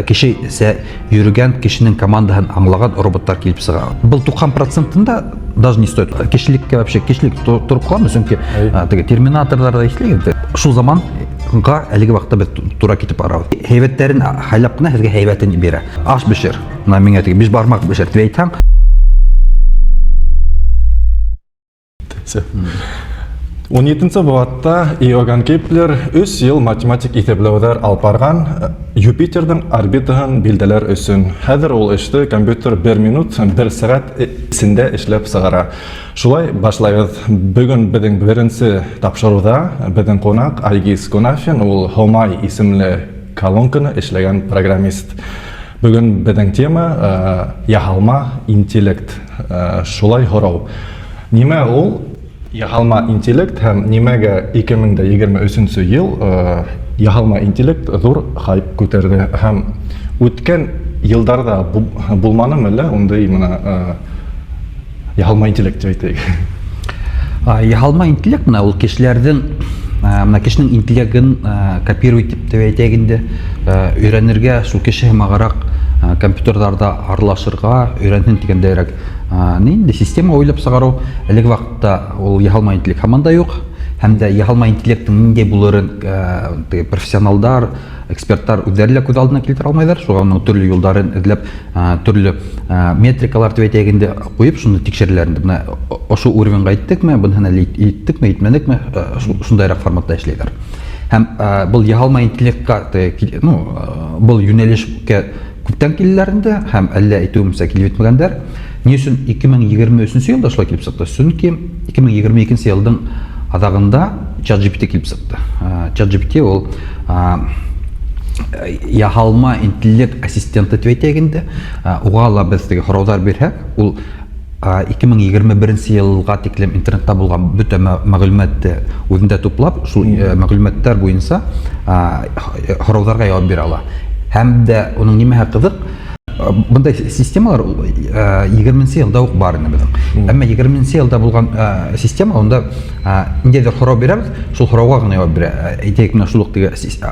кеше йөргән кешенең командаһын аңлаган роботтар килеп сыга. Был 90%-ында даже не стоит. Кешелеккә вообще кешелек турып каламы, чөнки теге терминаторларда эшләгән. Шул заманга әлеге вакытта без тура китеп барабыз. Һәйбәтләрен хайлап кына һезгә һәйбәтен бирә. Аш бешер. Мына миңа теге 5 бармак бешер дип әйтсәң. 17 бабатта Иоганн Кеплер 3 ел математик итебләүләр алып барган Юпитердің орбитаһын билдәләр өчен. Хәзер ул эште компьютер 1 минут 1 сәгать исендә эшләп сыгара. Шулай башлайбыз. Бүген безнең беренче тапшыруда безнең кунак Айгиз Конафин, ул Homai исемле колонканы эшләгән программист. Бүген безнең тема яһалма интеллект. Шулай һорау. Нимә ул яһалма интеллект һәм нимәгә 2023 ел яһалма интеллект зур хайп күтәрде һәм үткән елларда булманымы әллә ундай менә яһалма интеллект дип әйтик. Яһалма интеллект менә ул кешеләрнең менә кешенең интеллектын копировать дип әйтик инде, өйрәнергә, шул кеше магырак компьютерларда аралашырга, өйрәнһен дигәндәйрәк нинди система уйлап сыгару. Әлеге вакытта ул яһалма интеллект һаман да юк. Һәм дә яһалма интеллекттың нинди булырын профессионалдар, экспертлар үзләре күз алдына килтерә алмайлар. Шуга аның төрле юлларын эзләп, төрле метрикалар дип әйтәгәндә куеп, шуны тикшерүләрен менә ошо уровеньга иттекме, буны әле иттекме, итмәдекме, шундайрак форматта эшләйләр. Һәм бу яһалма интеллектка, бу юнәлешкә күптән киләләрендә һәм әллә әйтүемсә килеп итмәгәндәр. Ни өчен 2023 елда шулай килеп сыкты? Чөнки 2022 елның адагында ChatGPT килеп сыкты. ChatGPT ул яһалма интеллект ассистенты дип әйтәгәндә, угала без теге хораудар бирһәк, ул 2021 елга тиклем интернетта булган бөтен мәгълүматты үзендә туплап, шул мәгълүматлар буенча хораударга җавап бирә ала. Һәм дә уның нимәһе кызык, bunday системалар 20 елда ук бар инде безнең. Әмма 20 елда булган система, онда ниндидер хорау бирәбез, шул хорауга гына җавап бирә. Әйтәйек, менә шул ук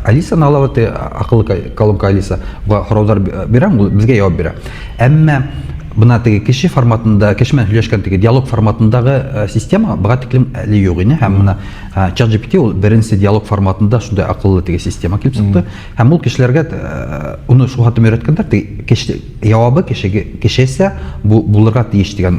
Алиса налавы, акыллы колонка Алиса, хораудар бирәм, ул безгә җавап бирә. Әмма бына теге кеше форматында, кеше белән һөйләшкән теге диалог форматындагы система быга тиклем әле юк иде. Һәм менә ChatGPT ул беренче диалог форматында шундай акыллы теге система килеп сыкты. Һәм ул кешеләргә уны шул хатым өйрәткәндәр, теге кеше җавабы кешегә булырга тиеш дигән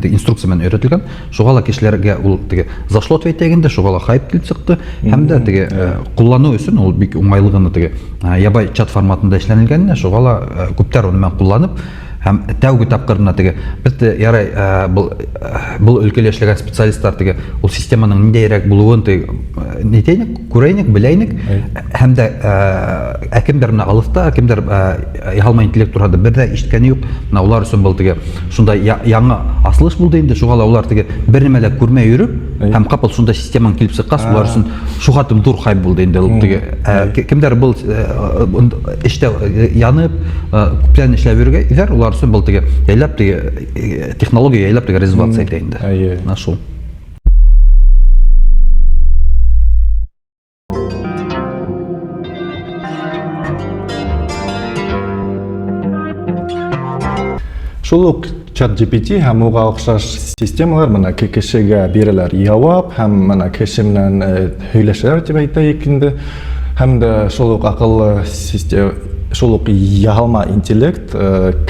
инструкция белән өйрәтелгән. Шуга ла кешеләргә ул теге зашло әйтәгәндә, шуга ла хайп килеп сыкты. Һәм дә теге куллану өчен ул бик уңайлыгын теге ябай чат форматында эшләнелгән, шуга ла күптәр уны мен кулланып, һәм тәүге тапкырына теге без ярай бу өлкәдә эшләгән специалистлар теге ул системаның ниндәйрәк булуын нитәйник, күрәйник, беләйник, һәм дә кемдер менә алыфта, кемдер яһалма интеллект турында бер дә ишеткәне юк. Менә улар өчен бул теге шундай яңа асылыш булды инде. Шуга ла улар теге бер нимә дә күрмәй йөрүп, һәм капыл шундай системаның килеп сыккас, улар өчен шу хатым зур хайп булды инде. Теге кемдер бул эштә янып, күптән эшләп йөргән идар, улар өчен бул теге яйлап теге технология яйлап теге развивация итә инде. Нашу Шул ук ChatGPT һәм уга охшаш системалар менә кешегә бирәләр җавап һәм менә кеше белән һөйләшәләр дип әйтәйек инде. Һәм дә шул ук акыллы система, шул ук яһалма интеллект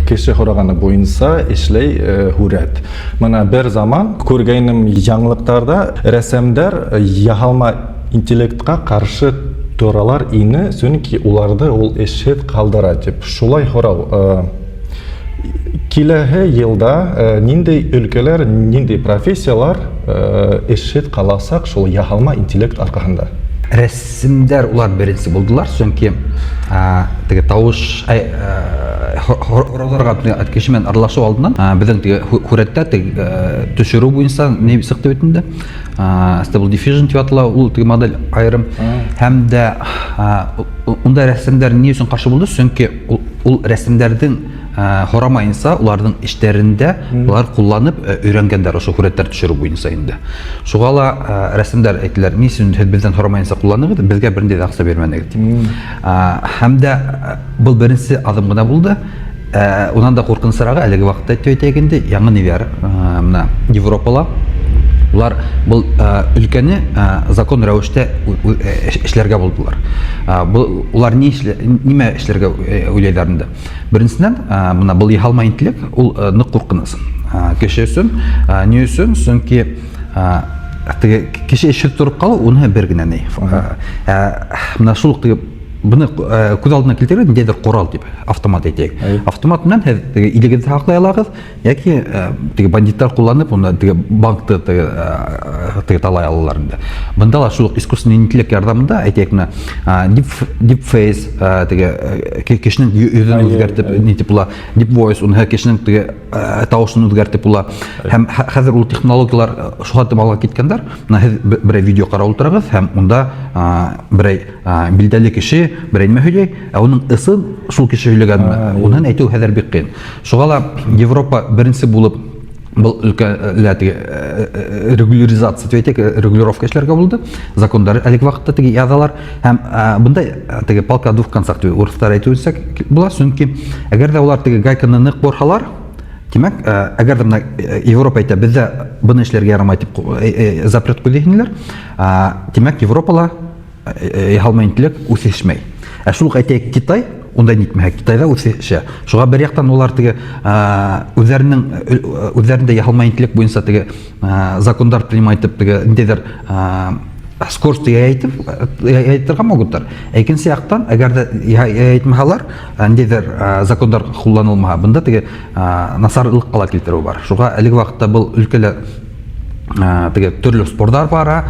кеше хораганы буенча эшләй хүрәт. Менә бер заман күргәнем яңлыктарда рәсемдәр яһалма интеллектка каршы торалар ине, чөнки уларды ул эшһез калдыра дип. Шулай хорау. Киләһе елда ниндәй өлкәләр, ниндәй профессиялар эшһез каласак шул яһалма интеллект аркасында? Рәсемдәр улар беренче булдылар, чөнки теге тавыш хораларга кеше белән аралашу алдыннан безнең теге хүрәттә теге төшерү буенча ни сыкты бит инде. Stable Diffusion дип атала ул теге модель айрым. Һәм дә унда рәсемдәр ни өчен каршы булды? Чөнки ул рәсемдәрнең хорамайынса улардың эштерендә улар кулланып өйрәнгәннәр ошо хүрәттәр төшерү буенча инде. Шуга ла рәсемдәр әйттеләр, ни өчен һез бездән хорамайынса кулланыгыз, безгә бернинди дә акча бирмәдегез дип. Һәм дә бу беренче адым гына булды. Унан да куркынычрагы әлеге вакытта әйтәгәндә яңа ниләр менә Европала улар бұл өлкәне закон рәвештә эшләргә булдылар. Улар нимә эшләргә уйлайлар инде? Беренчедән, менә бу яһалма интеллект ул нык куркыныч. Кеше өчен, ни өчен? Чөнки кеше эшли торып калу уны бер генә ни. Менә шул Bunu күз алдына килтерү ниндәйдер корал дип автомат әйтәйек. Автомат менән һез илегезне саклай аласыз, яки бандиттар кулланып, уны банкты талай алалар инде. Бында ла шул искусственный интеллект ярдәмендә әйтәйек менә deep face кешенең йөзен үзгәртеп, нитеп була, deep voice уны кешенең тавышын үзгәртеп була. Һәм хәзер ул технологиялар шуга тәмалга киткәндәр. Менә бер видео карап утырыгыз һәм унда бер билдәле кеше берәй нәмә һөйләй, уның ысын шул кеше һөйләгән, уны әйтү хәзер бик кыен. Шуга ла Европа беренче булып был өлкәләрдә регуляризация, регулировка эшләргә булды. Закондар әлеге вакытта теге язалар һәм бunda теге полка двух концах дип урыслар әйтүсәк була, чөнки әгәр дә улар теге гайканы нык борһалар, димәк, әгәр дә менә Европа әйтә, бездә буны эшләргә ярамый дип запрет куйдылар, димәк Европала яһалма интеллект үсешмәй. Шул әйтәйек Китай, унда нитмәһә Китайда үсешә. Шуга бер яктан улар теге үзләрендә яһалма интеллект буенча теге закондар принимать итеп теге ниндидер скорость әйтергә могуттар. Икенче яктан, әгәр дә әйтмәһәләр, ниндидер закондар кулланылмаһа, бunda теге насарлык кала китерү бар. Шуга әлеге вакытта бу өлкәләр теге төрле спортлар бара,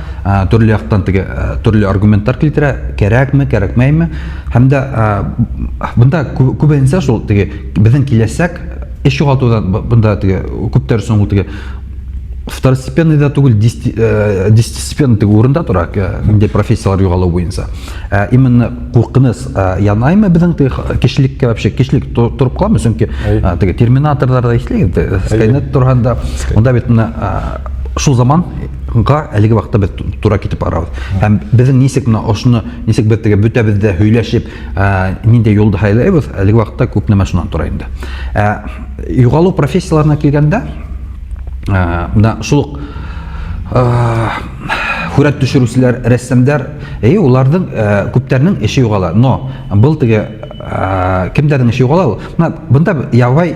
төрле яктан теге төрле аргументлар китерә, кирәкме, кирәкмәйме. Һәм дә бunda күбенсә шул теге безнең киләсәк эш югалтудан бunda теге күптәр соң ул теге второстепенный да түгел, десятистепенный теге урында тора, инде профессиялар югалу буенча. Именно куркыныч янаймы безнең теге кешелеккә вообще кешелек торып каламы, чөнки теге терминаторларда эшләгән, Skynet торганда, монда бит шул заманга әлеге вакытта без тура китеп барабыз. Һәм безнең нисек менә ошны нисек бер теге бүтәбездә һөйләшеп, нинди юлда хайлайбыз, әлеге вакытта күп нәмә шуннан тора инде. Югалу профессияларына килгәндә, менә шул хүрәт төшерүчеләр, рәссамнар, уларның күптәрнең эше югала. Но был теге кемдәрнең эше югала? Менә бunda ябай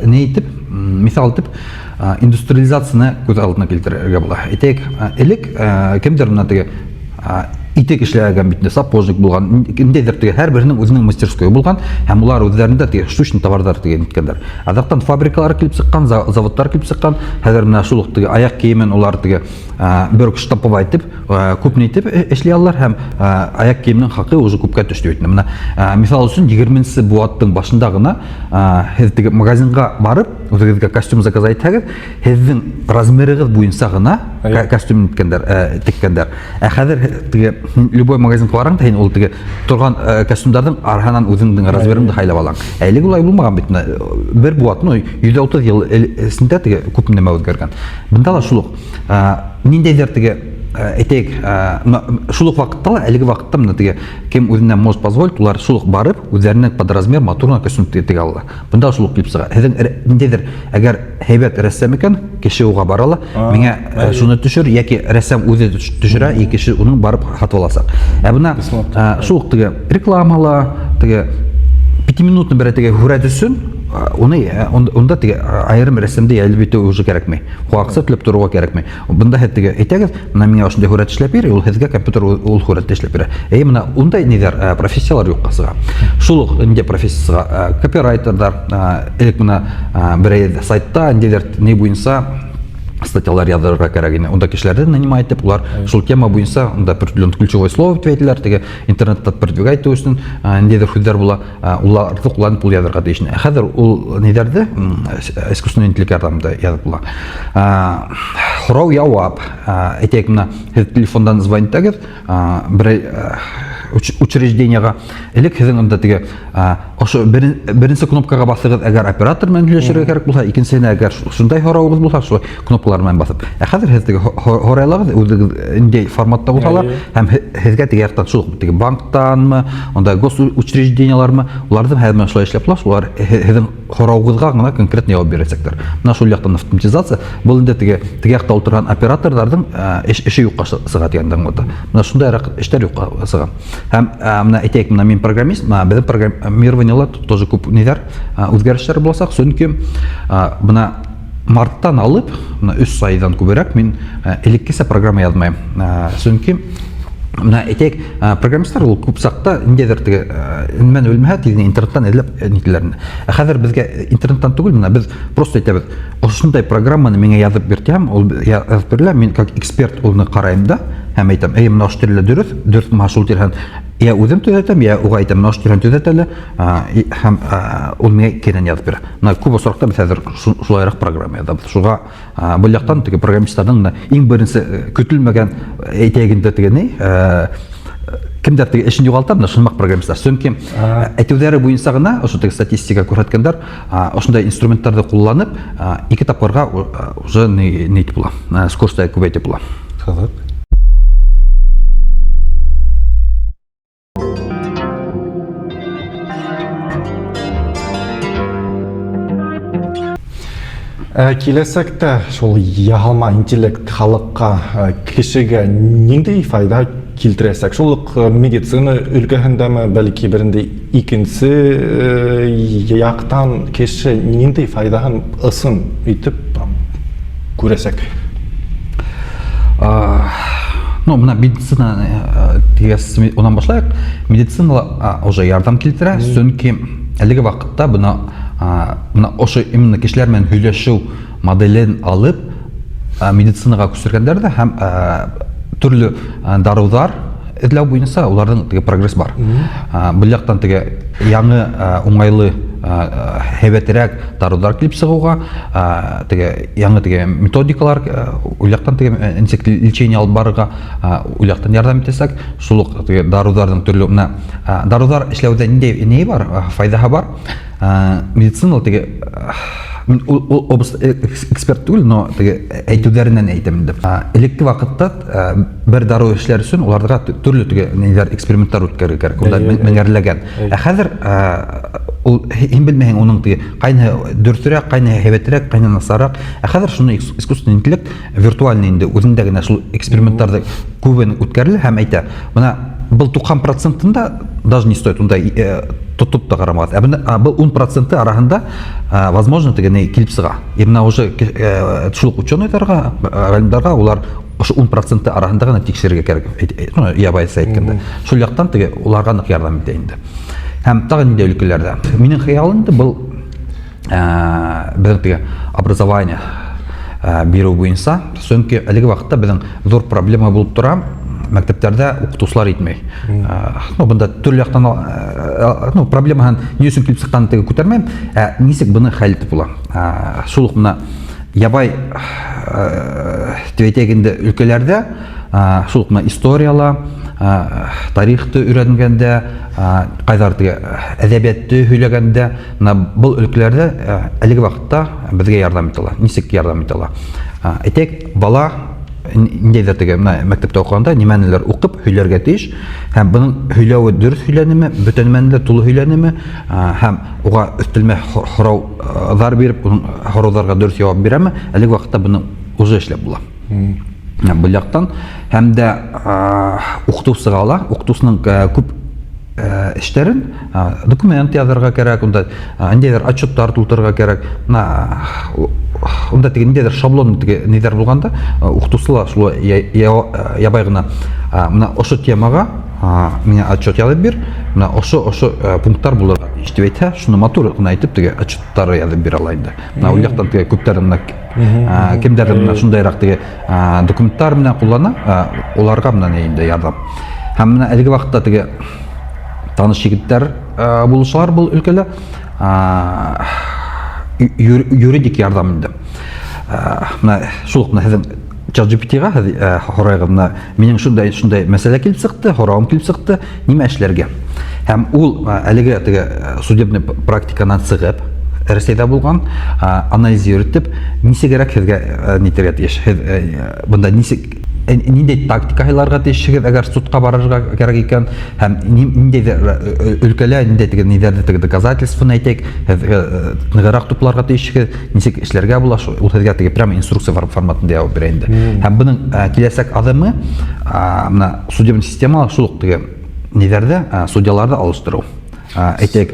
не итеп, мисал итеп индустриализацияны күз алдына килтерергә була. Әйтәйек, элек кемдер менә теге итек эшләгән бит, сапожник булган, ниндидер теге һәр беренең үзенең мастерской булган, һәм улар үзләрендә теге штучный товарлар теге иткәннәр. Азактан фабрикалар килеп чыккан, заводтар килеп чыккан, хәзер менә шул теге аяк киемен улар теге бер штамповать итеп, күп нитеп эшли алалар һәм аяк киеменең хакы уже күпкә төште бит. Менә мисал өчен 20-нче буаттың башында гына һез теге магазинга барып, үзегезгә костюм заказать итәгез, һезнең размерыгыз буенча гына костюм теккәндәр. Хәзер теге любой магазин бараң да ул теге торган костюмнарның арһанан үзеңнең размерыңды хайлап алаң. Әлеге улай булмаган бит. Бер буатны 130 ел эсендә теге күп нәмә үзгәргән. Бunda ла шул ниндидер теге әйтәйек, шул ук вакытта, әлеге вакытта менә теге кем үзенә может позволить, улар шул ук барып, үзләренең под размер матурна костюм тегә алалар. Бunda шул ук килеп чыга. Ниндидер, әгәр һәйбәт рәссам икән, кеше уга барала, миңа шуны төшер, яки рәссам үзе төшерә, и кеше уның барып хатып аласак. Бuna шул ук теге рекламала, теге 5-минутны бер теге хүрәт өчен онда теге айрым рәсемдә әлбәттә уже кирәкмәй. Хуаксы төлеп торуга кирәкмәй. Бunda әйтәгез, әйтәгез, менә миңа шундый хүрәт эшләп бир, ул һезгә компьютер ул хүрәт эшләп бирә. Менә ундай нидер профессиялар юк кысыга. Шул ук инде профессиягә копирайтердар, элек менә бер сайтта индилер не буенча статьялар язырга кирәк. Унда кешеләрдән нанимать итеп, улар шул тема буенча унда определенный ключевое слово әйтәләр, теге интернетта продвигать итү өчен ниндидер сүзләр була, уларны кулланып бул язырга тиешне. Хәзер ул нидәрдә искусственный интеллект ярдәмендә язып була. Хорау явап, әйтәк менә телефондан звонить итәгез, бер учреждениега элек һезнең анда теге ошо беренче кнопкага басыгыз, әгәр оператор менән һөйләшергә кирәк булса, икенчесенә әгәр шундай һорауыгыз булса, шул кнопкалар менән басып. Хәзер һез теге һорайлагыз, үзегез инде форматта булсалар, һәм һезгә теге яктан шул теге банктанмы, анда госучреждениелармы, улардан һәммә шулай эшләп булса, улар һезнең һорауыгызга гына конкрет җавап бирәчәктер. Менә шул яктан автоматизация, бу инде теге якта утырган операторларның эше юкка сыга дигәндән булды. Менә шундай эшләр юкка сыга. Һәм менә әйтәйек, менә мин программист, менә безнең программированиелар тоже күп нидер үзгәрешләр булсак, чөнки менә марттан алып, менә 3 айдан күбрәк мин элеккесә программа язмыйм. Чөнки менә әйтәйек, программистлар ул күп сакта ниндидер теге мен белмәһә, тиздән интернеттан эзләп нидерләрне. Хәзер безгә интернеттан түгел, менә без просто әйтәбез, шундай программаны миңа язып биртәм, ул язып бирелә, мин как эксперт улны карайм да, һәм әйтәм, менә шул дөрес машул тирән, я үзем төзәтәм, я уга әйтәм, менә шул тирән төзәтәле, һәм ул миңа кирәк язып бирә. Менә күп осракта без хәзер шулайрак программа язабыз. Шуга бу яктан теге программистларның иң беренче көтелмәгән әйтәгендә теге ни кемдер теге эшен югалтам да шунмак программистлар. Чөнки әйтүләре буенча гына ошо теге статистика күрһәткәндәр, ошондай инструментларны кулланып, 2 тапкырга уже ни була, скоростта күбәйтеп була. Кызык. Киләсәктә шул яһалма интеллект халыкка, кешегә нинди файда килтерәсәк? Шул ук медицина өлкәһендәме, бәлки беренде икенче яктан кеше нинди файдаһын ысын итеп күрәсәк? Ну, менә медицина тигәс, онан башлайык. Медицина уже ярдәм килтерә, чөнки әлеге вакытта менә ошо именно кешеләр менән һөйләшү моделен алып медицинага күчергәндәр дә һәм төрле дарулар эзләү буенча уларның теге прогресс бар. Бу яктан теге яңа уңайлы һәйбәтрәк дарулар килеп чыгуга, теге яңа теге методикалар у яктан теге инсект лечение алып барырга у яктан ярдәм итәсәк, шул ук теге даруларның төрле менә дарулар эшләүдә нинди бар, файдаһы бар. Медицина теге мин область эксперт түгел, но теге әйтүләреннән әйтәм инде. Элекке вакытта бер дару эшләр өчен уларга төрле теге ниләр экспериментлар үткәрергә кирәк, улар меңәрләгән. Хәзер ул һин белмәһәң уның теге кайны дөресрәк, кайны һәйбәтрәк, кайны насарак. Хәзер шуны искусственный интеллект виртуальный инде үзендә генә шул экспериментларда күбен үткәрелә һәм әйтә. Менә был 90%-ында даже не стоит унда тотып та карамагыз. Был 10% арасында возможно теге килеп чыга. Именно уже шул ученыйларга, галимларга улар ошо 10% арасында гына тикшерергә кирәк. Ну, я байса әйткәндә. Шул яктан теге уларга нык ярдәм итә инде. Һәм тагын инде өлкәләрдә. Минең хыялым был безнең теге образование бирү буенча, чөнки әлеге вакытта безнең зур проблема булып тора. Мәктәпләрдә укытучылар итмәй. Ну, бында төрле яктан ну, проблемаһын ни өчен килеп чыкканын теге күтәрмәйм. Нисек буны хәл итеп була? Шул ук менә ябай тәйтәгендә өлкәләрдә шул ук менә историялар, тарихты өйрәнгәндә, кайдар теге әдәбиятты һөйләгәндә, менә бу өлкәләрдә әлеге вакытта безгә ярдәм итәләр. Нисек ярдәм итәләр? Әйтәк, бала ниндидер теге мәктәптә укыганда нимәнеләр укып һөйләргә тиеш, һәм буның һөйләүе дөрес һөйләнеме, бөтен мәнле тулы һөйләнеме, һәм уга өстәлмә һорауҙар биреп, уның һорауҙарга дөрес җавап бирәме, әлеге вакытта буны уже эшләп була. Бу яктан һәм дә укытучыга ала, укытучының күп эшләрен документ язарга кирәк, унда ниндидер отчеттар тултырырга кирәк. Унда теге ниндидер шаблон теге нидер булганда, укытучылар шулай ябай гына менә ошо темага миңа отчет язып бир, мына ошо пункттар булырга тиеш дип әйтә, шуны матур гына әйтеп теге отчеттар язып бирә ала инде. Мына ул яктан теге күптәр мына кемдер мына шундайрак теге документтар менән куллана, уларга мына инде ярдәм. Һәм менә әлеге вакытта теге таныш егетләр булышалар бул өлкәдә юридик ярдәм инде. Мына шул мына һеҙҙең ChatGPT-га һорайғыҙ, мына минең шундай мәсьәлә килеп сыҡты, һорауым килеп сыҡты, нимә эшләргә? Һәм ул әлеге теге судебный практиканан сығып, Рәсәйҙә булған анализ йөрөтөп, нисегерәк һеҙгә нитергә тейеш? Һеҙ бында ниндәй тактика һайларға тейешһегеҙ, әгәр судҡа барырға кәрәк икән, һәм ниндәй өлкәлә, ниндәй теге ниҙәрҙе теге доказательствоны әйтәйек, һеҙ нығыраҡ тупларға тейешһегеҙ, нисек эшләргә була, ул һеҙгә теге прямо инструкция форматында яуап бирә инде. Һәм бының киләсәк аҙымы мына судебный системала шул уҡ теге ниҙәрҙе, судьяларҙы алыштырыу. Әйтәйек,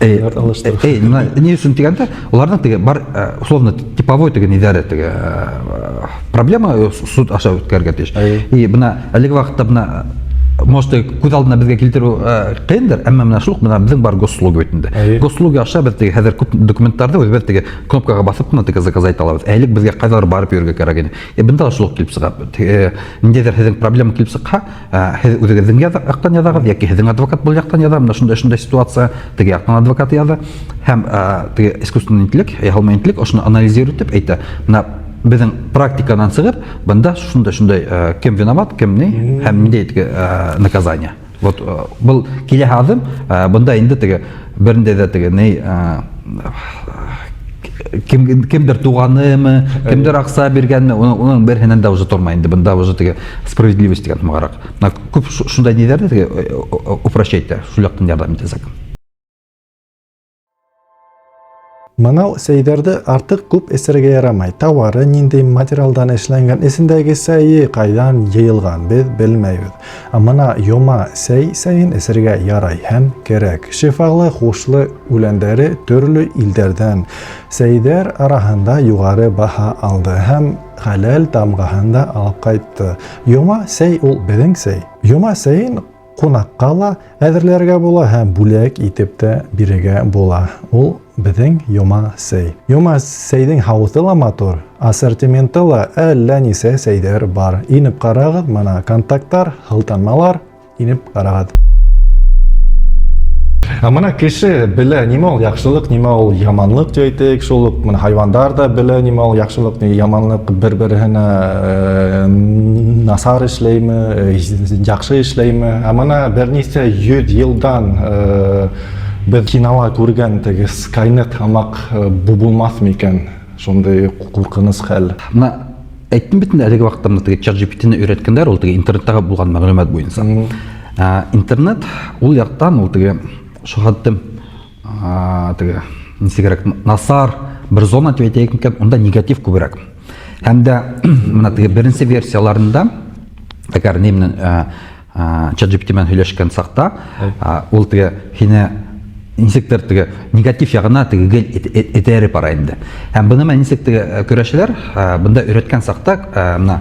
не өсөн тигәндә, уларның теге бар условно типовой теге ниҙәре теге проблема суд аша үткәргә тейеш. И бына әлеге вакытта бына может күҙ алдына беҙгә килтереү ҡыйындыр, әммә менә шул бына беҙҙең бар госуслуги бит инде. Госуслуги аша беҙ теге хәҙер күп документтарҙы үҙебеҙ теге кнопкаға баҫып кына теге заказать алабыҙ. Элек беҙгә ҡайҙалыр барып йөрөргә кәрәк ине. Бында ла шул уҡ килеп сыға. Ниндәйҙер һеҙҙең проблема килеп сыҡһа, һеҙ үҙегеҙҙең яҡтан яҙағыҙ, йәки һеҙҙең адвокат был яҡтан яҙа, менә шундай ситуация, теге яҡтан адвокат яҙа, һәм теге искусственный интеллект, яһалма интеллект ошоно анализ йөрөтөп әйтә. Менә беҙҙең практиканан сығып, бында шундай кем виноват, кем ни, һәм ниндәй теге наказание. Вот был киләһе аҙым, бында инде теге берендәй ҙә теге ни кемдер туғанымы, кемдер аҡса биргәнме, уның береһенән дә уже тормай инде. Бында уже теге справедливость дигән тымағараҡ. Күп шундай ниҙәрҙе теге упрощайта, шул яҡтан ярҙам итәсәк. Манау сәйҙәрҙе артыҡ күп эсергә ярамай. Тауары ниндәй материалдан эшләнгән, эсендәге сәйе ҡайҙан йыйылған, беҙ белмәйбеҙ. Мына йома сәйен эсергә ярай һәм кәрәк. Шифалы, хушлы үләндәре төрлө илдәрҙән сәйҙәр араһында юғары баһа алды һәм хәләл тамғаһында алып ҡайтты. Йома сәй ул беҙҙең сәй. Йома сәйен ҡунаҡҡа ла әҙерләргә була һәм бүләк итеп тә бирергә була. Ул беҙҙең йома сәй. Йома сәйҙең һауыты ла матур, ассортименты ла әллә нисә сәйҙәр бар. Инеп ҡарағыҙ, мына контакттар, һылтанмалар, инеп ҡарағыҙ. Мына кеше белә нимә ул яҡшылык, нимә ул яманлык дип әйтәйек, шул уҡ мына хайвандар да белә нимә ул яҡшылык, яманлык, бер-береһенә насар эшләйме, яҡшы эшләйме. Мына бер нисә 100 йылдан беҙ кинола күргән теге Skynet һамаҡ булмаҫмы икән, шундай ҡурҡыныс хәл. Мына әйттем бит инде, әлеге ваҡытта мына теге ChatGPT-ны өйрәткәндәр, ул теге интернеттағы булған мәғлүмәт буйынса. Интернет ул яҡтан ул теге шуһаттым теге нисегерәк насар бер зона дип әйтәйек микән, унда негатив күберәк. Һәм дә мына теге беренсе версияларында, әгәр ни менән ChatGPT менән һөйләшкән саҡта, ул теге һине нисектер теге негатив яғына теге гел этәре бара инде. Һәм быны менән нисек теге көрәшәләр, бында өйрәткән саҡта, мына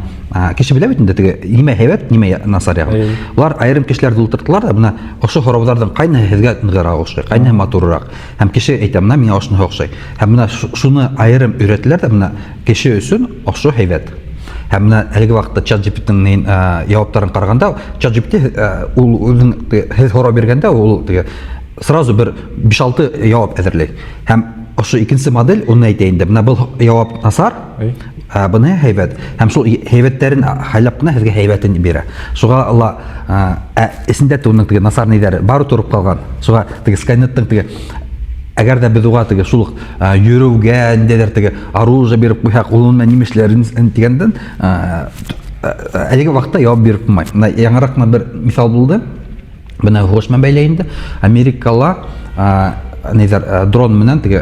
кеше белә бит инде теге нимә һәйбәт, нимә насар яғын. Улар айырым кешеләрҙе ултырттылар да, бына ошо һорауҙарҙың ҡайһыһы һеҙгә нығыраҡ оҡшай, ҡайһыһы матурыраҡ. Һәм кеше әйтә, мына миңә ошоноһо оҡшай. Һәм бына шуны айырым өйрәтеләр да, бына кеше өсөн ошо һәйбәт. Һәм менә әлеге ваҡытта ChatGPT-ның яуаптарын ҡарағанда, ChatGPT ул үҙенең һеҙ һорау биргәндә, ул теге сразу бер 5-6 яуап әҙерләй. Һәм ошо икенсе модель уны әйтә инде. Бына был яуап насар, быны һәйбәт. Һәм шул һәйбәттәрен һайлап кына һеҙгә һәйбәтен бирә. Шуға ла эсендә уның теге насар ниҙәре бары тороп ҡалған. Шуға теге Skynet-тың теге әгәр дә беҙ уға теге шул йөрөүгә ниндәйҙер теге оружие биреп ҡуйһаҡ, ул менән нимә эшләрен тигәндән әлеге ваҡытта яуап биреп ҡуймай. Яңыраҡ бер миҫал булды. Бына һуғыш менән бәйле инде. Америкала дрон менән теге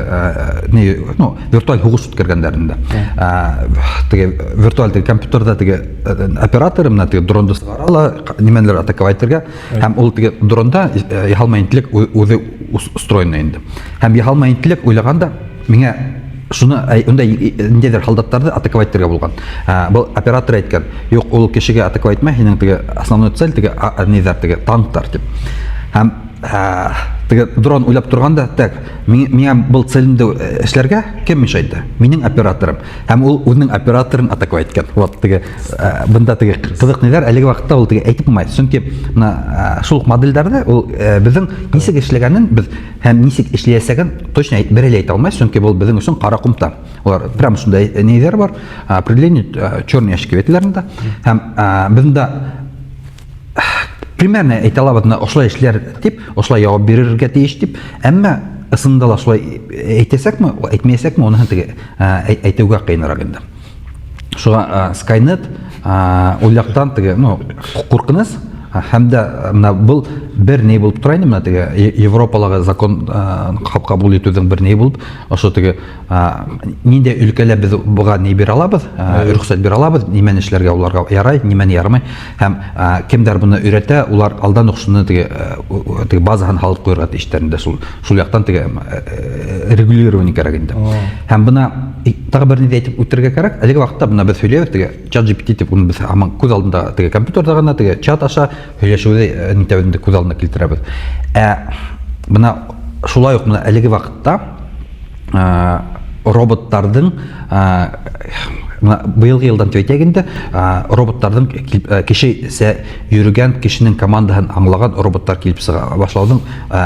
виртуаль һуғыш үткәргәндәрендә. Теге виртуаль компьютерда теге оператор менән теге дронды сығара ла, нимәлер атаковать итергә. Һәм ул теге дронда яһалма интеллект үҙе устроена инде. Һәм яһалма интеллект уйлағанда миңә шуны ундай ниндәйҙер һалдаттарҙы атаковать итергә булған. Был оператор әйткән, юҡ, ул кешегә атаковать итмә, һинең теге основной цель теге ниҙәр теге танктар дип. Һәм теге дрон уйлап торганда, так, миңа был целимде эшләргә кем мешайды? Минең операторым. Һәм ул үзенең операторын атаковать иткән. Вот теге бында теге кызык ниләр әлеге вакытта ул теге әйтеп булмый. Чөнки менә шул модельләрдә ул безнең нисек эшләгәнен без һәм нисек эшләясәген точно берәләй әйтә алмый. Чөнки ул безнең өчен кара кумта. Улар прям шундай ниләр бар, определение черный ящик ветләрендә. Һәм бездә примерно әйтә алабыз, ошлай эшләр дип, ошлай җавап бирергә тиеш дип, әмма ысында ла шулай әйтәсәкме, әйтмәсәкме, оны теге әйтүгә кыенрак инде. Шуңа Skynet ул яктан теге, куркыныч һәм дә менә бу бер ни булып тора инде, менә теге Европалагы закон кабул итүдән бер ни булып, ошо теге нинди өлкәләр без буга ни бирә алабыз, рөхсәт бирә алабыз, нимәне эшләргә уларга ярай, нимәне ярмый, һәм кемдер буны өйрәтә, улар алдан ук шуны теге базаһын халык куярга тиештәрендә, шул яктан теге регулирование кирәк инде. Һәм бuna тагы бер ни әйтеп үтәргә кирәк, әлеге вакытта бuna без сөйләбез, теге ChatGPT дип, ул без һаман күз алдында теге компьютерда гына теге чат аша һөйләшүдә нитәвендә күз алдына килтерәбез. Бuna шулай ук менә әлеге вакытта роботтардың быелгы елдан төйтәгендә роботтардың кеше йөргән кешенең командаһын аңлаган роботтар килеп чыга башлаудың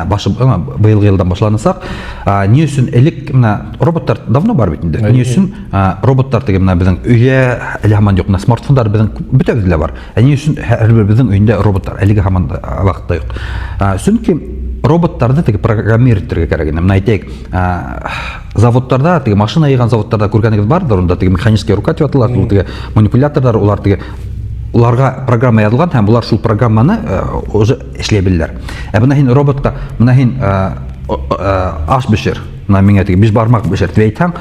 башы быелгы елдан башланасак, ни өчен элек менә роботтар давно бар бит инде. Ни өчен роботтар теге менә безнең өйдә әле һаман юк, смартфоннар безнең бөтәбездә бар. Ни өчен һәрбер безнең өйдә роботтар әлеге һаман вакытта юк. Чөнки роботтарды теге программировать итәргә кирәк инде. Менә әйтәйек, заводтарда, теге машина йыган заводтарда күргәнегез бардыр, онда теге механический рука дип аталар, теге манипуляторлар, улар теге уларга программа язылган һәм булар шул программаны уже эшләй беләләр. Менә һин роботка, менә һин аш бешер, менә миңа теге 5 бармак бешер дип әйтсәң,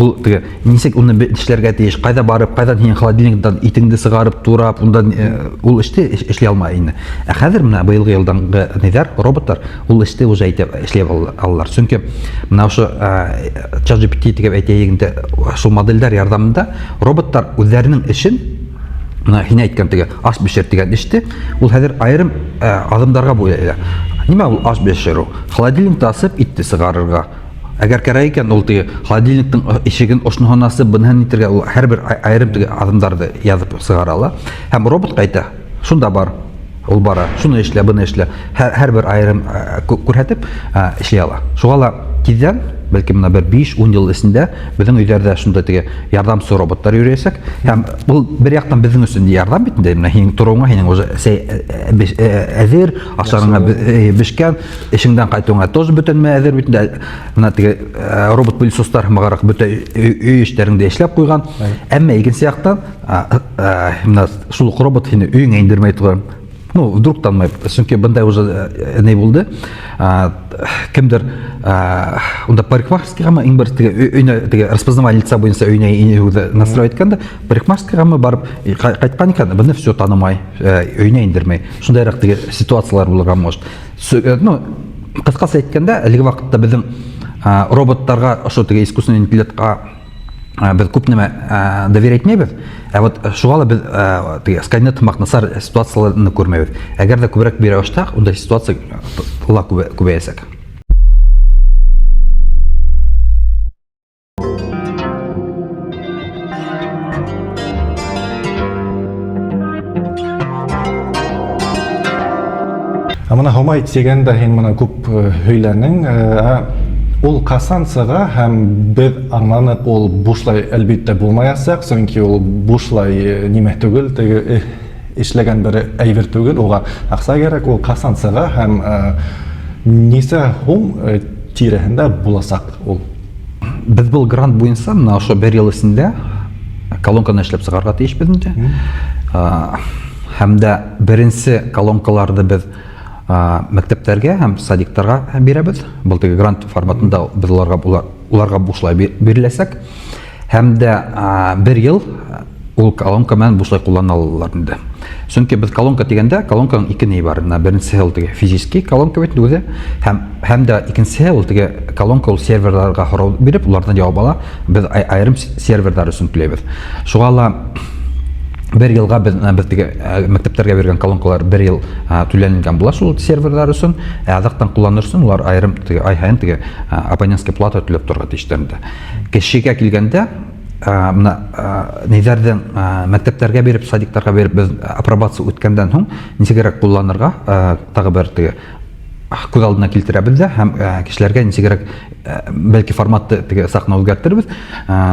ул теге нисек уны эшләргә тиеш, кайда барып, кайдан һин холодильниктан итеңне сыгарып, турап, ундан ул эште эшли алмай инде. Хәзер менә быелгы елдагы ниләр, роботлар ул эште уже эшләп алалар. Чөнки менә ошо ChatGPT дип әйтәйегендә, шул модельләр ярдәмендә роботлар үзләренең эшен менә һин әйткән теге аш бешер дигән эште ул хәзер аерым адымнарга буйлай. Нимә ул аш бешерү? Холодильникта асып итте сыгарырга. Әгәр кирәк икән, ул теге холодильниктың ишеген ошнаханасы бынһын итәргә ул һәрбер аерым теге адымдарды язып сыгара ала. Һәм робот кайта, шунда бар, ул бара, шуны эшлә, буны эшлә, һәрбер аерым күрһәтеп эшли ала. Шуңа ла тиздән, бәлки менә бер 5-10 ел эчендә безнең өйләрдә шунда теге ярдәмче роботлар йөрәсәк, һәм бу бер яктан безнең өчен ярдәм бит инде, менә һинең торуңа, һинең уже әзер, ашарыңа бешкән, эшеңдән кайтуыңа тоже бөтенме әзер бит инде. Менә теге робот пылесостар магарак бөтә өй эшләрендә эшләп куйган. Әмма икенче яктан менә шул робот һине өеңә индермәй торган. Вдруг танымай, чөнки бындай уже не булды. Кемдер унда парикмахерскийгамы иң бер теге распознавание лица буенча өйнә инеүдә настроить иткәндә, парикмахерскийгамы барып кайткан икән, быны все танымай, өйнә индермәй. Шундайрак теге ситуациялар булырга может. Кыскасы әйткәндә, әлеге вакытта безнең роботларга, ошо теге искусственный интеллектка biz күп нәмә доверять итмәйбез. Вот шуга ла без теге Skynet макнасар ситуацияларны күрмәйбез. Әгәр дә күбрәк бирә башласак, унда ситуация ла күбәясәк. Менә Хомай дигәндә һин менә күп һөйләнең. Ул касан сыга һәм без аңланып ул бушлай әлбәттә булмаясак, чөнки ул бушлай нимә түгел, теге эшләгән бер әйбер түгел, уга акча кирәк, ул касан сыга һәм нисә һум тирәһендә буласак ул. Без бул грант буенча менә ошо бер ел эчендә колонканы эшләп сыгарга тиешбез инде. Һәм дә беренче колонкаларны без мәктәпләргә һәм садиктарга бирәбез. Бу теге грант форматында без уларга бушлай биреләсәк, һәм дә бер ел ул колонка белән бушлай куллана алалар инде. Чөнки без колонка дигәндә, колонканың ике ни бар. Беренче ул теге физический колонка бит үзе, һәм дә икенче ул теге колонка ул серверларга харау биреп, улардан җавап ала. Без аерым серверлар өчен түләйбез. Шуга ла бер елга бездеге мәктәпләргә биргән колонкалар бер ел түләнелгән була шул серверлар өчен, адактан кулланыр өчен улар айрым ай һәм абонентская плата түләп торырга тиештәрендә. Кешегә килгәндә мына низәрдән мәктәпләргә биреп, садикларга биреп без апробация үткәндән соң ничегрәк кулланырга тагы бер күз алдына килтерәбез дә һәм кешеләргә ничегрәк бәлки форматты сакны үзгәртербез.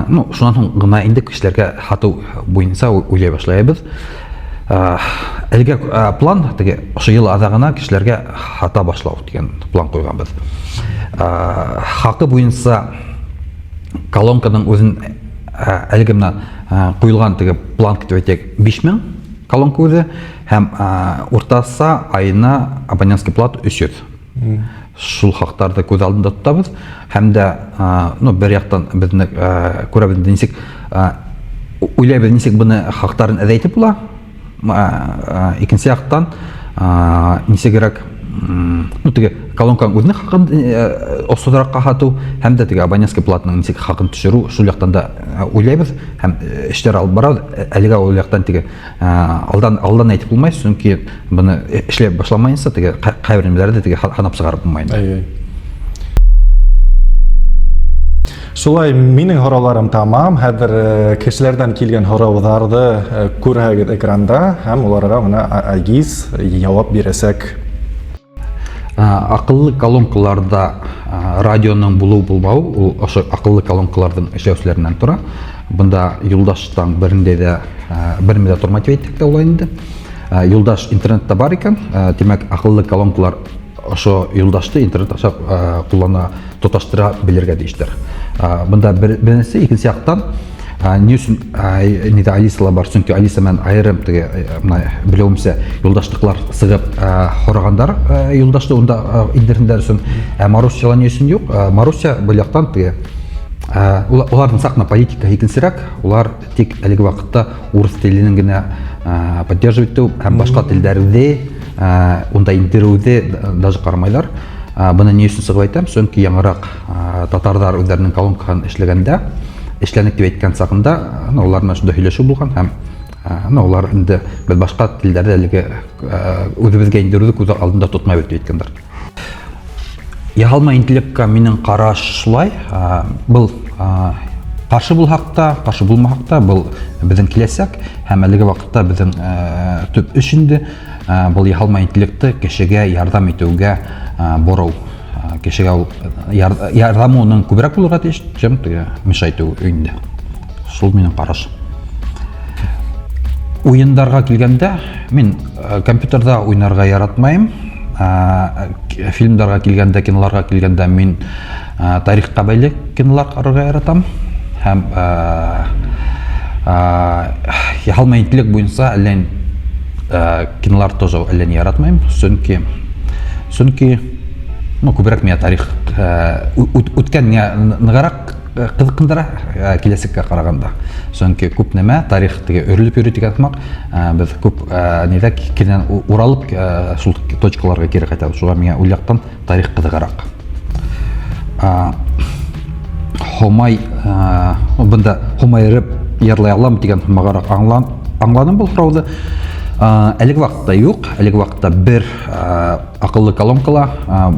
Ну, шуннан соң гына инде кешеләргә хату буенча уйлай башлайбыз. Әлегә план ошо ел азагына кешеләргә хата башлау дигән план куйганбыз. Хакы буенча колонканың үзен әлегә менә куелган план дип әйтәк 5000 колонка үзе һәм уртасы айына абонентский плата 300. Шул хактарды күз алдында тотабыз һәм дә ну бер яктан безне күрәбез ничек уйлайбыз ничек буны хактарын әзәйтеп була. Икенче яктан ничегрәк ну колонканың үзенең хакын осыдрак хату һәм дә абонентский платаның ничек хакын төшерү шул яктан да уйлайбыз һәм эшләр алып барабыз. Әлегә ул яктан алдан әйтеп булмай, чөнки буны эшләп башламаенча кайбер нәмәләрдә ханап чыгарып булмайды. Шулай минең һорауларым тамам. Хәзер кешеләрдән килгән һорауларны күрәгез экранда һәм уларга менә Агиз җавап бирәсәк. Акыллы колонкаларда радионың булу-булмау ул ошо акыллы колонкаларның эшләүчеләреннән тора. Бunda юлдаштан берендә дә бермедә тормай дип әйтик тә ул инде. Юлдаш интернетта бар икән, димәк акыллы колонкалар ошо юлдашты интернет аша куллана тоташтыра белергә диештер. Бunda беренче, икенче яктан ни өчен нидә Алисалар бар, чөнки Алиса менән айрым мына беләүемчә юлдашлыклар сыгып хорагандар юлдашты унда интернеттер өчен. Маруся ни өчен юк? Маруся бу яктан уларның сакна политика икенчерәк, улар тик әлеге вакытта урыс теленең генә поддерживать итү һәм башка телдәрдә унда интервьюдә даже кармайлар. Буны ни өчен сыгып әйтәм? Чөнки яңарак татарлар үзләренең колонкасын эшләгәндә эшләнек дип әйткән сакында, улар менә шунда һөйләшү булган һәм улар инде бер башка телдәрдә әлеге үзебезгә интервьюды күз алдында тотмай дип әйткәннәр. Яһалма интеллектка минең караш шулай. Бул каршы булһакта, каршы булмахакта бул безнең киләсәк һәм әлеге вакытта безнең төп эш инде бул яһалма интеллектты кешегә ярдәм итүгә бору. Кешегә ярдәмының күбрәк булырга тиеш, чем мешайту инде. Шул минең караш. Уеннарга килгәндә мин компьютерда уйнарга яратмыйм. Фильмларга килгәндә, киноларга килгәндә мин тарихка бәйле кинолар карарга яратам. Һәм яһалма интеллект буенча әллә кинолар тоже әллә не яратмыйм, чөнки күбрәк миңа тарих үткән ныграк кызыксындыра киләсәккә караганда. Чөнки күп нәмә тарих өрелеп йөри дигән сымак, без күп нидә кирән уралып шул точкаларга кире кайтабыз. Шуңа миңа ул яктан тарих кызыграк. Хомай бunda хомайрып ярлай алам дигән сымагарак аңладым бул сорауды. Әлеге вакытта юк, әлеге вакытта бер акыллы колонкалар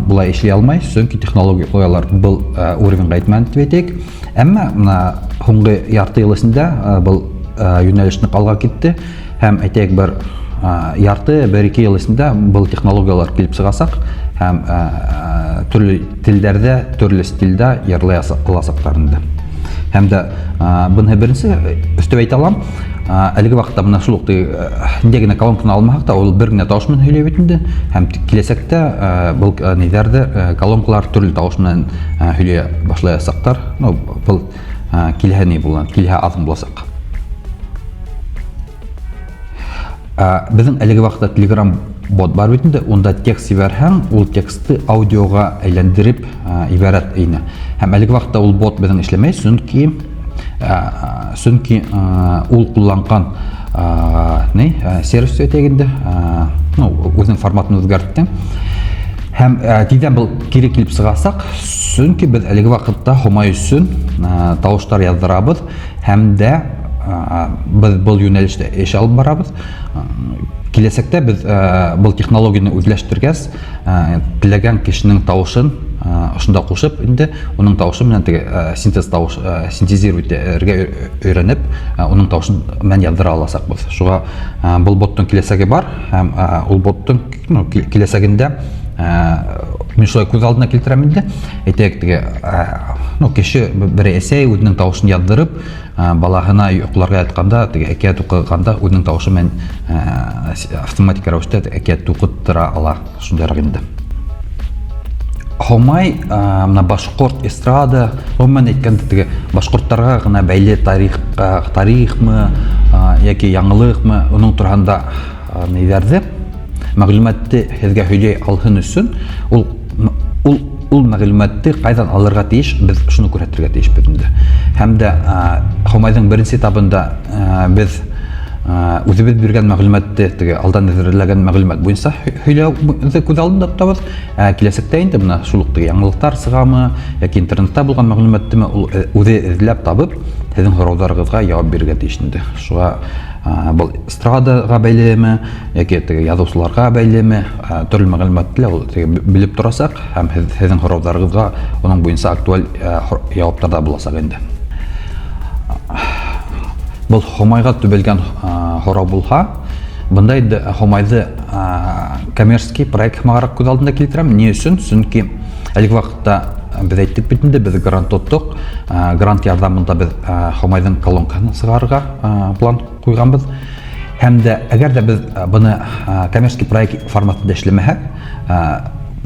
булай эшли алмай, чөнки технологиялар бул уровеньга җитмәгән дип әйтик. Әмма менә соңгы ярты ел эчендә бул юнәлешне алга китте һәм әйтәк бер ярты, 1-2 ел эчендә бул технологиялар килеп чыгасак һәм төрле телдәрдә, төрле стильдә ярлай аласаклар инде. Һәм дә буны беренче өстәп әйтә алам. Әлеге вакытта менә шул ук инде генә колонканы алмахак та ул бер генә тавыш менән һөйләп инде һәм киләсәктә бул нидәрдә колонкалар төрле тавыш менән һөйләй башлаячаклар. Бул килһә ни булган, килһә азым буласак. Безнең әлеге вакытта Telegram бот бар бит инде, онда текст җибәрһәң, ул текстты аудиога әйләндереп ибарәт әйнә. Һәм әлеге вакытта ул бот безнең эшләмәй, чөнки ул кулланган сервис әйтәгәндә, үзенең форматын үзгәртте. Һәм тиздән бул кире килеп чыгасак, чөнки без әлеге вакытта Хомай өчен тавыштар яздырабыз һәм дә біз бұл юнәлішті еш алып барабыз. Келесекте біз бұл технологияны үзләштергәс, теләгән кешенең тавышын ошында кушып, инде оның тавышы менән синтезировать-ергә өйрәнеп, оның тавышын мен яздыра аласакбыз. Шуңа бұл боттың киләсәге бар, һәм ул боттың киләсәгендә мен шулай күз алдына килтерәм инде. Әйтәйек, кеше бер әсәй үзенең тавышын яздырып, балаһына йокларга ятканда, әкият укыганда үзенең тавышы менән автоматик рәвештә әкият укыттыра ала. Шундыйрак инде. Хомай мына башкорт эстрада, гомумән әйткәндә, башкортларга гына бәйле тарихмы яки яңалыкмы, уның турында ниләрдә мәгълүматты һезгә һөйләй алһын өчен, ул мәгълүматты кайдан алырга тиеш, без шуны күрсәтергә тиешбез инде. Һәм дә Хомайның беренче этабында без үзебез биргән мәгълүматты, алдан әзерләгән мәгълүмат буенча һөйләү күз алдында тотабыз. Киләсәктә инде менә шул ук яңалыктар сыгамы яки интернетта булган мәгълүматты ул үзе эзләп табып, сезнең сорауларыгызга җавап бирергә тиеш инде. Шуңа бұл эстрадаға бәйлеме, яки язучыларга бәйлеме, төрле мәгълүматты белеп торасак, һәм сезнең сорауларыгызга оның буенча актуаль җаваплар да буласак инде. Бұл Хомайга төбәлгән сорау булса, бында инде Хомайды коммерческий проект магарак күз алдында килтерәм. Ни өчен? Чөнки әлеге вакытта biz әйттек бит инде, без грант тоттык. Грант ярдәмендә без Хомайның колонканы сыгарга план куйганбыз. Һәм дә әгәр дә без буны коммерческий проект форматында эшләмәһәк,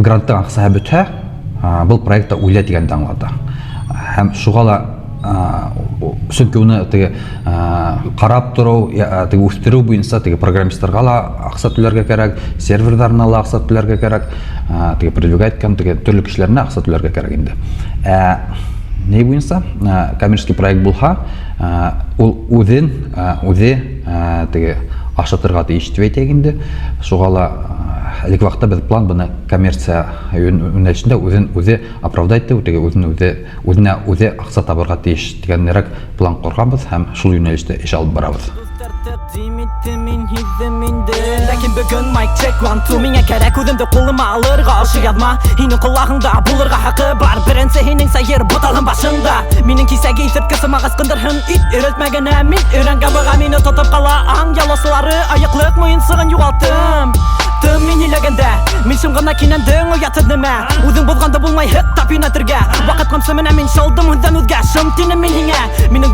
гранттың акчасы бетә, бұл проектта уйла дигән аңлата. Һәм шуга ла чөнки уны карап тору, үстерү буенча программистларга ла акча түләргә кирәк, серверларына ла акча түләргә кирәк, продвигать иткән төрле кешеләрне акча түләргә кирәк инде. Не буенча коммерческий проект булса, ул үзе ашатырга тиеш дип әйтәйек инде. Шуга ла әлеге вакытта без план буны коммерция юнәлешендә үзе оправдать үзенә үзе акча табарга тиеш дигәннәрәк план корганбыз һәм шул юнәлештә эш алып барабыз. Ләкин бүген майк чек 1 2 миңа кирәк үземдә кулыма алырга ашы язма. Һинең колагыңда булырга хакы бар. Беренче һинең сайыр буталган башында. Минең кисәге исеп кысыма гыскындырһын. Ит өйрәтмәгәнә мин өйрәнгән бага мине тотып кала. Аң яласлары аяклык муенсыгын югалтым. Тым мин иләгәндә, мин шым гына кинәндең уятып нимә. Үзең булганда булмай хит тапин әтергә. Вакыт камсы менә мин шалдым үзән үзгә. Шым тинем мин һиңә. Минең